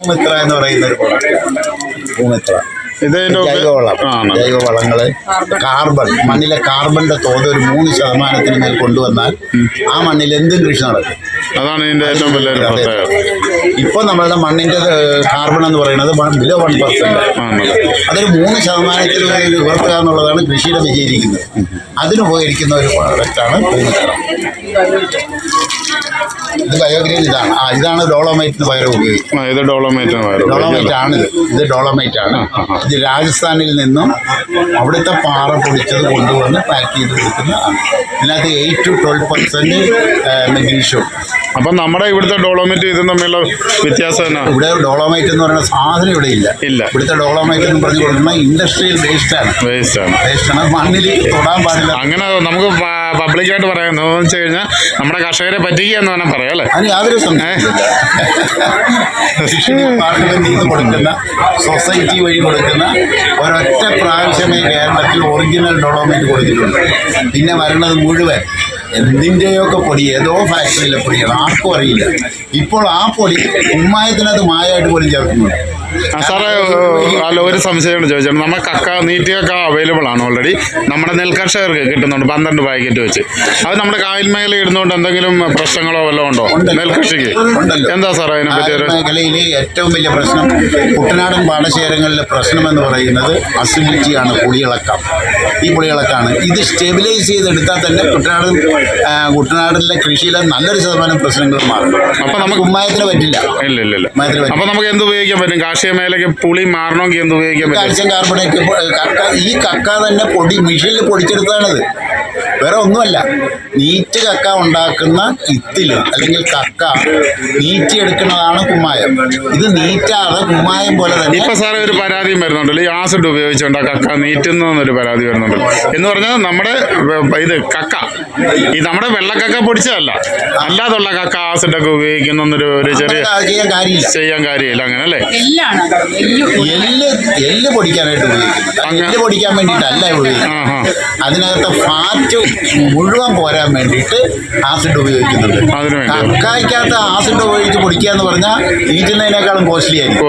ഭൂമിത്ര എന്ന് പറയുന്ന ഒരു ഭൂമിത്ര ജൈവവളങ്ങള് കാർബൺ മണ്ണിലെ കാർബണിന്റെ തോത് ഒരു 3% മേൽ കൊണ്ടുവന്നാൽ ആ മണ്ണിൽ എന്തും കൃഷി നടക്കും. അതാണ് ഇതിന്റെ ഏറ്റവും വലിയ ഇപ്പൊ നമ്മളുടെ മണ്ണിന്റെ കാർബൺ എന്ന് പറയുന്നത് ബിലോ 1%. അതൊരു 3% ഉയർത്തുക എന്നുള്ളതാണ് കൃഷിയുടെ വിജയിക്കുന്നത്. അതിനുപകരിക്കുന്ന ഒരു പ്രൊഡക്റ്റാണ് ഭൂമിത്ര. ഇത് ബയോഗ്രീൻ ഇതാണ് ഡോളോമൈറ്റിന് പകരം ഉപയോഗിക്കുന്നത്. ഇത് ഡോളോമൈറ്റ് ആണിത്. ഇത് ഡോളോമൈറ്റ് ആണ്. ഇത് രാജസ്ഥാനിൽ നിന്നും അവിടുത്തെ പാറ പൊടിച്ചത് കൊണ്ടുവന്ന് പാക്ക് ചെയ്ത് കൊടുക്കുന്നതാണ്. ഇതിനകത്ത് 8 to 12% മെഗ്നീഷ്യം. അപ്പം നമ്മുടെ ഇവിടുത്തെ ഡോളോമൈറ്റ് ഇതും തമ്മിലുള്ള വ്യത്യാസം തന്നെ. ഇവിടെ ഡോളോമൈറ്റ് എന്ന് പറയുന്ന സാധനം ഇവിടെ ഇല്ല. ഇവിടുത്തെ ഡോളോമൈറ്റ് എന്ന് പറഞ്ഞു കൊടുക്കുന്ന ഇൻഡസ്ട്രിയൽ വേസ്റ്റാണ്. മണ്ണിലേക്ക് തൊടാൻ പാടില്ല. അങ്ങനെ നമുക്ക് പബ്ലിക്കായിട്ട് പറയാമെന്ന് വെച്ച് കഴിഞ്ഞാൽ നമ്മുടെ കർഷകരെ പറ്റിക്കുക എന്ന് വേണം പറയാം അല്ലേ? അതിന് യാതൊരു സംശയമില്ല. കൃഷി ഡിപ്പാർട്ട്മെന്റിൽ നിന്ന് കൊടുക്കുന്ന സൊസൈറ്റി വഴി കൊടുക്കുന്ന ഒരൊറ്റ പ്രാവശ്യമേ കേരളത്തിൽ ഒറിജിനൽ ഡോളോമൈറ്റ് കൊടുത്തിട്ടുണ്ട്. പിന്നെ വരണത് മുഴുവൻ എന്തിൻ്റെയൊക്കെ പൊടി, ഏതോ ഫാക്ടറിയിലെ പൊടിയാണ്, ആർക്കും അറിയില്ല. ഇപ്പോൾ ആ പൊടി കുമ്മായത്തിനകത്ത് മായമായിട്ട് പോലും ചേർക്കുന്നുണ്ട്. സാറേ അല്ല, ഒരു സംശയമാണ് ചോദിച്ചത്. നമ്മുടെ കക്ക നീറ്റ് കക്ക അവൈലബിൾ ആണ് ഓൾറെഡി. നമ്മുടെ നെൽകർഷകർക്ക് കിട്ടുന്നുണ്ട് 12 പാക്കറ്റ് വെച്ച്. അത് നമ്മുടെ കായൽ മേഖല ഇടുന്നതുകൊണ്ട് എന്തെങ്കിലും പ്രശ്നങ്ങളോ വല്ലതും ഉണ്ടോ നെൽകൃഷിക്ക്? എന്താ സാറേ അതിനെ പറ്റി? മേഖലയിൽ ഏറ്റവും വലിയ പ്രശ്നം കുട്ടനാടൻ പാടശേഖരങ്ങളിലെ പ്രശ്നം എന്ന് പറയുന്നത് അസിഡിറ്റിയാണ്, പുളിയിളക്കം. ഈ പുളിയിളക്കാണ്. ഇത് സ്റ്റെബിലൈസ് ചെയ്തെടുത്താൽ തന്നെ കുട്ടനാടിലെ കൃഷിയിലെ നല്ലൊരു ശതമാനം പ്രശ്നങ്ങൾ മാറും. അപ്പൊ നമുക്ക് കുമ്മായത്തിന് പറ്റില്ല. ഇല്ല. അപ്പൊ നമുക്ക് എന്ത് ഉപയോഗിക്കാൻ പറ്റും? കാർഷിക മേഖലയ്ക്ക് പുളി മാറണമെങ്കിൽ എന്ത് ഉപയോഗിക്കാൻ പറ്റും? Calcium carbonate. ഈ കക്ക തന്നെ മെഷീനിൽ പൊടിച്ചെടുത്താണിത്, വേറെ ഒന്നുമല്ല. നീറ്റ് കക്ക ഉണ്ടാക്കുന്ന ഇത്തില് അല്ലെങ്കിൽ കക്ക നീറ്റിയെടുക്കുന്നതാണ് കുമ്മായം. ഇത് നീറ്റാതെ കുമ്മായം പോലെ തന്നെ. ഇപ്പൊ സാറേ ഒരു പരാതിയും വരുന്നുണ്ടല്ലോ, ഈ ആസിഡ് ഉപയോഗിച്ചുകൊണ്ട് കക്ക നീറ്റുന്നൊരു പരാതി വരുന്നുണ്ട്. എന്ന് പറഞ്ഞാൽ നമ്മുടെ ഇത് കക്ക ഈ നമ്മുടെ വെള്ളക്കക്ക പൊടിച്ചതല്ല, അല്ലാതുള്ള കക്ക ആസിഡൊക്കെ ഉപയോഗിക്കുന്നൊരു ചെറിയ ചെയ്യാൻ കാര്യമില്ല. അങ്ങനെ അല്ലേ? എല്ല് പൊടിക്കാനായിട്ട് ഉപയോഗിക്കുന്നത്. എല്ല് പൊടിക്കാൻ വേണ്ടിയിട്ടല്ല ഉപയോഗിക്കുന്നത്. അതിനകത്ത് ഫാറ്റ് മുഴുവൻ പോരാൻ വേണ്ടിയിട്ട് ആസിഡ് ഉപയോഗിക്കുന്നുണ്ട്. കക്കായ്ക്കകത്ത് ആസിഡ് ഉപയോഗിച്ച് പൊടിക്കുക എന്ന് പറഞ്ഞാൽ നീറ്റുന്നതിനേക്കാളും കോസ്റ്റ്ലി ആയിരിക്കും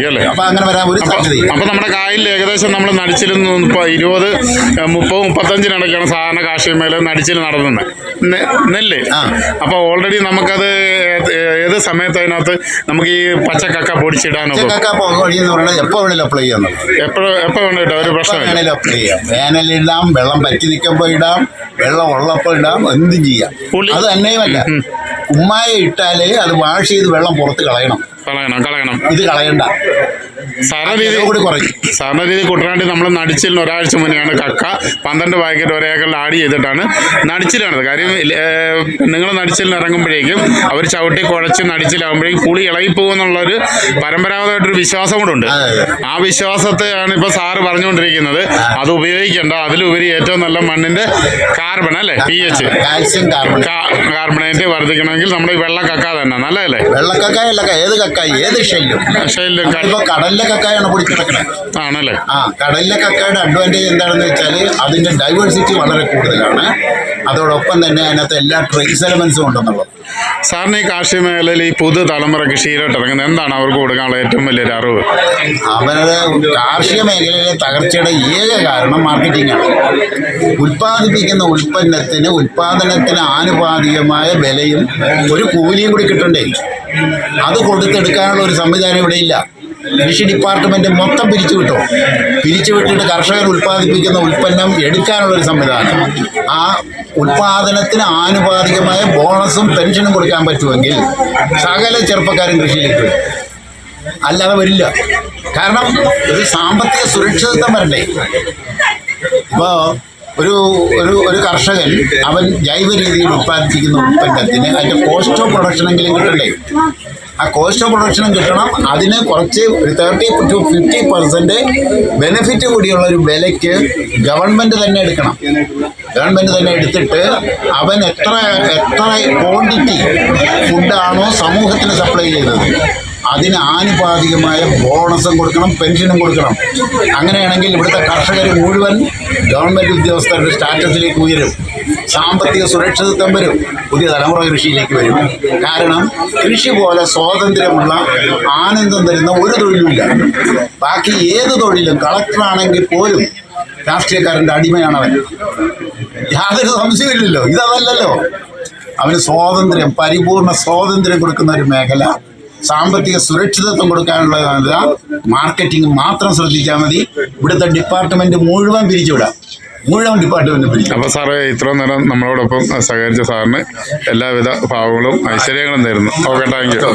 അല്ലേ? അപ്പൊ അങ്ങനെ വരാൻ ഒരു സാധ്യത. അപ്പൊ നമ്മുടെ കായലിൽ ഏകദേശം നമ്മൾ നടിച്ചിലും 20, 30, 35 സാധാരണ കാർഷിക മേഖല നടിച്ചിൽ നടത്തുന്നത് നെല്ല്. അപ്പൊ ഓൾറെഡി നമുക്കത് ഏത് സമയത്ത് അതിനകത്ത് നമുക്ക് ഈ പച്ചക്കക്ക പൊടിച്ചിടാനോ എപ്പോ വേണേലും അപ്ലൈ ചെയ്യാം. എപ്പോ വേണ്ടിട്ടോ ഒരു പ്രശ്നം അപ്ലൈ ചെയ്യാം. വേനലിടാം, വെള്ളം പറ്റി നിൽക്കുമ്പോൾ ഇടാം, വെള്ളം ഉള്ളപ്പോൾ ഇടാം, എന്തും ചെയ്യാം. അത് തന്നെയുമല്ല, കുമ്മായ ഇട്ടാലേ അത് വാഷ് ചെയ്ത് വെള്ളം പുറത്ത് കളയണം. ഇത് കളയണ്ട. സാധാരണ രീതി കുട്ടനാട്ടിൽ നമ്മൾ നടിച്ചിലിന് ഒരാഴ്ച മുന്നെയാണ് കക്ക 12 പാക്കറ്റ് ഒരേക്കറിൽ ആഡ് ചെയ്തിട്ടാണ് നടിച്ചിലാണത്. കാര്യം നിങ്ങൾ നടിച്ചിലിന് ഇറങ്ങുമ്പോഴേക്കും അവർ ചവിട്ടി കുഴച്ച് നടിച്ചിലാകുമ്പോഴേക്കും പുളി ഇളകിപ്പോകുന്നുള്ളൊരു പരമ്പരാഗതമായിട്ടൊരു വിശ്വാസം കൂടെ ഉണ്ട്. ആ വിശ്വാസത്തെയാണ് ഇപ്പോൾ സാറ് പറഞ്ഞുകൊണ്ടിരിക്കുന്നത്. അത് ഉപയോഗിക്കേണ്ട, അതിലുപരി ഏറ്റവും നല്ല മണ്ണിന്റെ കാർബൺ അല്ലേ, pH കാർബണേറ്റ് വർദ്ധിക്കണമെങ്കിൽ നമ്മുടെ വെള്ളക്കക്ക തന്നെ നല്ലതല്ലേ? വെള്ളക്കക്ക ഏത് കക്ക, ഏത് ഷെല്ലും കടലിലെ കക്കായാണ് പൊടിച്ചിറക്കണത് ആണല്ലേ? കടലിലെ കക്കയുടെ അഡ്വാൻറ്റേജ് എന്താണെന്ന് വെച്ചാൽ അതിന്റെ ഡൈവേഴ്സിറ്റി വളരെ കൂടുതലാണ്. അതോടൊപ്പം തന്നെ അതിനകത്ത് എല്ലാ ട്രേസ് എലമെന്റ്സും ഉണ്ടെന്നുള്ളത്. സാറിന് ഈ കാർഷിക മേഖലയിൽ ഈ പുതുതലമുറ കൃഷിയിലോട്ട് ഇറങ്ങുന്നത് എന്താണ് അവർക്ക് കൊടുക്കാനുള്ള ഏറ്റവും വലിയൊരു അറിവ്? അവരുടെ കാർഷിക മേഖലയിലെ തകർച്ചയുടെ ഏക കാരണം മാർക്കറ്റിംഗ് ആണ്. ഉൽപ്പാദിപ്പിക്കുന്ന ഉൽപ്പാദനത്തിന് ആനുപാതികമായ വിലയും ഒരു കൂലിയും കൂടി കിട്ടണ്ടേ? അത് കൊടുത്തെടുക്കാനുള്ള ഒരു സംവിധാനം ഇവിടെ ഇല്ല. കൃഷി ഡിപ്പാർട്ട്മെന്റ് മൊത്തം പിരിച്ചുവിട്ടിട്ട് കർഷകർ ഉൽപ്പാദിപ്പിക്കുന്ന ഉൽപ്പന്നം എടുക്കാനുള്ളൊരു സംവിധാനം, ആ ഉൽപ്പാദനത്തിന് ആനുപാതികമായ ബോണസും പെൻഷനും കൊടുക്കാൻ പറ്റുമെങ്കിൽ സകല ചെറുപ്പക്കാരും കൃഷിയിലേക്ക് വരും. അല്ലാതെ വരില്ല. കാരണം ഒരു സാമ്പത്തിക സുരക്ഷിതത്വം വരണ്ടേ? ഇപ്പോൾ ഒരു കർഷകൻ അവൻ ജൈവ രീതിയിൽ ഉൽപ്പാദിപ്പിക്കുന്ന ഉൽപ്പന്നത്തിന് അതിൻ്റെ കോസ്റ്റ് ഓഫ് പ്രൊഡക്ഷനെങ്കിലും കിട്ടണ്ടേ? ആ കോസ്റ്റ് ഓഫ് പ്രൊഡക്ഷനും കിട്ടണം. അതിന് കുറച്ച് ഒരു 30 to 50% ബെനിഫിറ്റ് കൂടിയുള്ള ഒരു വിലയ്ക്ക് ഗവൺമെൻറ് തന്നെ എടുക്കണം. ഗവൺമെൻറ് തന്നെ എടുത്തിട്ട് അവൻ എത്ര ക്വാണ്ടിറ്റി ഫുഡാണോ സമൂഹത്തിന് സപ്ലൈ ചെയ്തത് അതിന് ആനുപാതികമായ ബോണസും കൊടുക്കണം, പെൻഷനും കൊടുക്കണം. അങ്ങനെയാണെങ്കിൽ ഇവിടുത്തെ കർഷകർ മുഴുവൻ ഗവൺമെൻറ് ഉദ്യോഗസ്ഥരുടെ സ്റ്റാറ്റസിലേക്ക് ഉയരും. സാമ്പത്തിക സുരക്ഷിതത്വം വരും. പുതിയ തലമുറ കൃഷിയിലേക്ക് വരും. കാരണം കൃഷി പോലെ സ്വാതന്ത്ര്യമുള്ള ആനന്ദം തരുന്ന ഒരു തൊഴിലുമില്ല. ബാക്കി ഏത് തൊഴിലും കളക്ടറാണെങ്കിൽ പോലും രാഷ്ട്രീയക്കാരൻ്റെ അടിമയാണ് അവൻ. യാതൊരു സംശയമില്ലല്ലോ. ഇതല്ലല്ലോ. അവന് സ്വാതന്ത്ര്യം, പരിപൂർണ സ്വാതന്ത്ര്യം കൊടുക്കുന്ന ഒരു മേഖല, സാമ്പത്തിക സുരക്ഷിതത്വം കൊടുക്കാനുള്ള മാർക്കറ്റിംഗ് മാത്രം ശ്രദ്ധിച്ചാൽ മതി. ഇവിടുത്തെ ഡിപ്പാർട്ട്മെന്റ് മുഴുവൻ പിരിച്ചുവിടാം. മുഴുവൻ ഡിപ്പാർട്ട്മെന്റ് പിരിച്ചു. അപ്പോൾ സാറേ ഇത്രയും നേരം നമ്മളോടൊപ്പം സഹകരിച്ച സാറിന് എല്ലാവിധ ഭാവങ്ങളും ഐശ്വര്യങ്ങളും നേരുന്നു. Okay, thank you.